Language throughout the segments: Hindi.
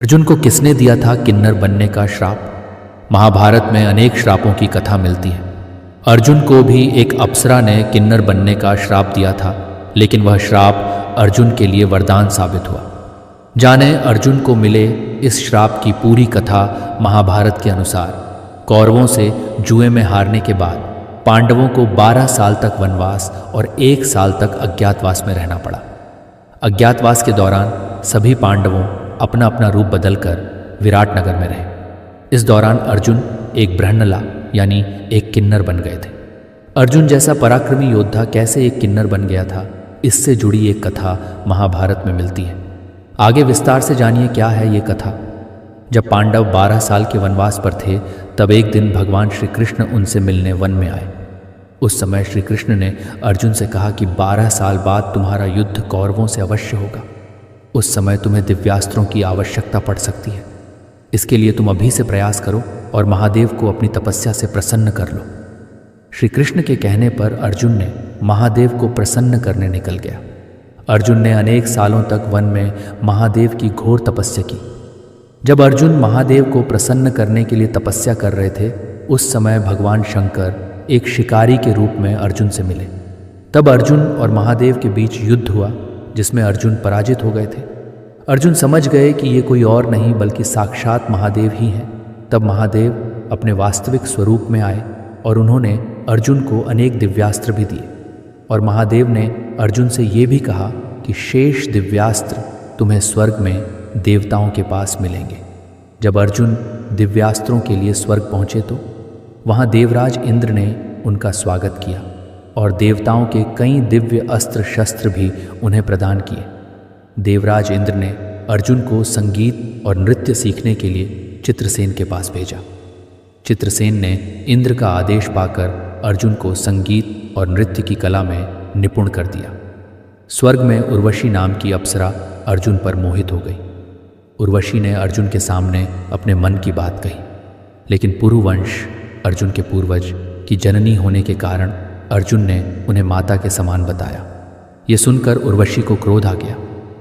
अर्जुन को किसने दिया था किन्नर बनने का श्राप? महाभारत में अनेक श्रापों की कथा मिलती है। अर्जुन को भी एक अप्सरा ने किन्नर बनने का श्राप दिया था, लेकिन वह श्राप अर्जुन के लिए वरदान साबित हुआ। जाने अर्जुन को मिले इस श्राप की पूरी कथा। महाभारत के अनुसार कौरवों से जुए में हारने के बाद पांडवों को 12 साल तक वनवास और 1 साल तक अज्ञातवास में रहना पड़ा। अज्ञातवास के दौरान सभी पांडवों अपना अपना रूप बदलकर विराट नगर में रहे। इस दौरान अर्जुन एक बृहन्नला यानी एक किन्नर बन गए थे। अर्जुन जैसा पराक्रमी योद्धा कैसे एक किन्नर बन गया था, इससे जुड़ी एक कथा महाभारत में मिलती है। आगे विस्तार से जानिए क्या है ये कथा। जब पांडव 12 साल के वनवास पर थे, तब एक दिन भगवान श्री कृष्ण उनसे मिलने वन में आए। उस समय श्री कृष्ण ने अर्जुन से कहा कि 12 साल बाद तुम्हारा युद्ध कौरवों से अवश्य होगा। उस समय तुम्हें दिव्यास्त्रों की आवश्यकता पड़ सकती है। इसके लिए तुम अभी से प्रयास करो और महादेव को अपनी तपस्या से प्रसन्न कर लो। श्री कृष्ण के कहने पर अर्जुन ने महादेव को प्रसन्न करने निकल गया। अर्जुन ने अनेक सालों तक वन में महादेव की घोर तपस्या की। जब अर्जुन महादेव को प्रसन्न करने के लिए तपस्या कर रहे थे, उस समय भगवान शंकर एक शिकारी के रूप में अर्जुन से मिले। तब अर्जुन और महादेव के बीच युद्ध हुआ, जिसमें अर्जुन पराजित हो गए थे। अर्जुन समझ गए कि ये कोई और नहीं बल्कि साक्षात महादेव ही हैं। तब महादेव अपने वास्तविक स्वरूप में आए और उन्होंने अर्जुन को अनेक दिव्यास्त्र भी दिए। और महादेव ने अर्जुन से ये भी कहा कि शेष दिव्यास्त्र तुम्हें स्वर्ग में देवताओं के पास मिलेंगे। जब अर्जुन दिव्यास्त्रों के लिए स्वर्ग पहुँचे तो वहाँ देवराज इंद्र ने उनका स्वागत किया और देवताओं के कई दिव्य अस्त्र शस्त्र भी उन्हें प्रदान किए। देवराज इंद्र ने अर्जुन को संगीत और नृत्य सीखने के लिए चित्रसेन के पास भेजा। चित्रसेन ने इंद्र का आदेश पाकर अर्जुन को संगीत और नृत्य की कला में निपुण कर दिया। स्वर्ग में उर्वशी नाम की अप्सरा अर्जुन पर मोहित हो गई। उर्वशी ने अर्जुन के सामने अपने मन की बात कही, लेकिन पुरुवंश अर्जुन के पूर्वज की जननी होने के कारण अर्जुन ने उन्हें माता के समान बताया। ये सुनकर उर्वशी को क्रोध आ गया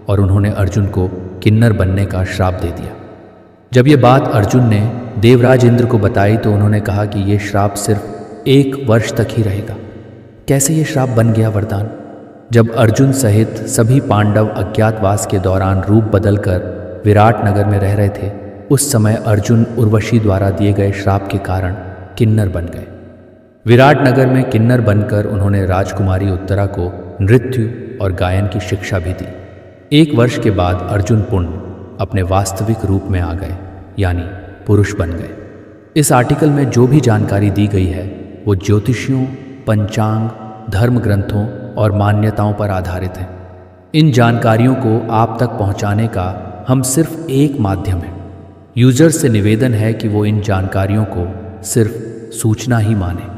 और उन्होंने अर्जुन को किन्नर बनने का श्राप दे दिया। जब ये बात अर्जुन ने देवराज इंद्र को बताई तो उन्होंने कहा कि ये श्राप सिर्फ 1 वर्ष तक ही रहेगा। कैसे ये श्राप बन गया वरदान? जब अर्जुन सहित सभी पांडव अज्ञातवास के दौरान रूप बदलकर विराट नगर में रह रहे थे, उस समय अर्जुन उर्वशी द्वारा दिए गए श्राप के कारण किन्नर बन गए। विराट नगर में किन्नर बनकर उन्होंने राजकुमारी उत्तरा को नृत्य और गायन की शिक्षा भी दी। 1 वर्ष के बाद अर्जुन पुनः अपने वास्तविक रूप में आ गए, यानी पुरुष बन गए। इस आर्टिकल में जो भी जानकारी दी गई है वो ज्योतिषियों, पंचांग, धर्म ग्रंथों और मान्यताओं पर आधारित है। इन जानकारियों को आप तक पहुंचाने का हम सिर्फ एक माध्यम है। यूजर्स से निवेदन है कि वो इन जानकारियों को सिर्फ सूचना ही माने।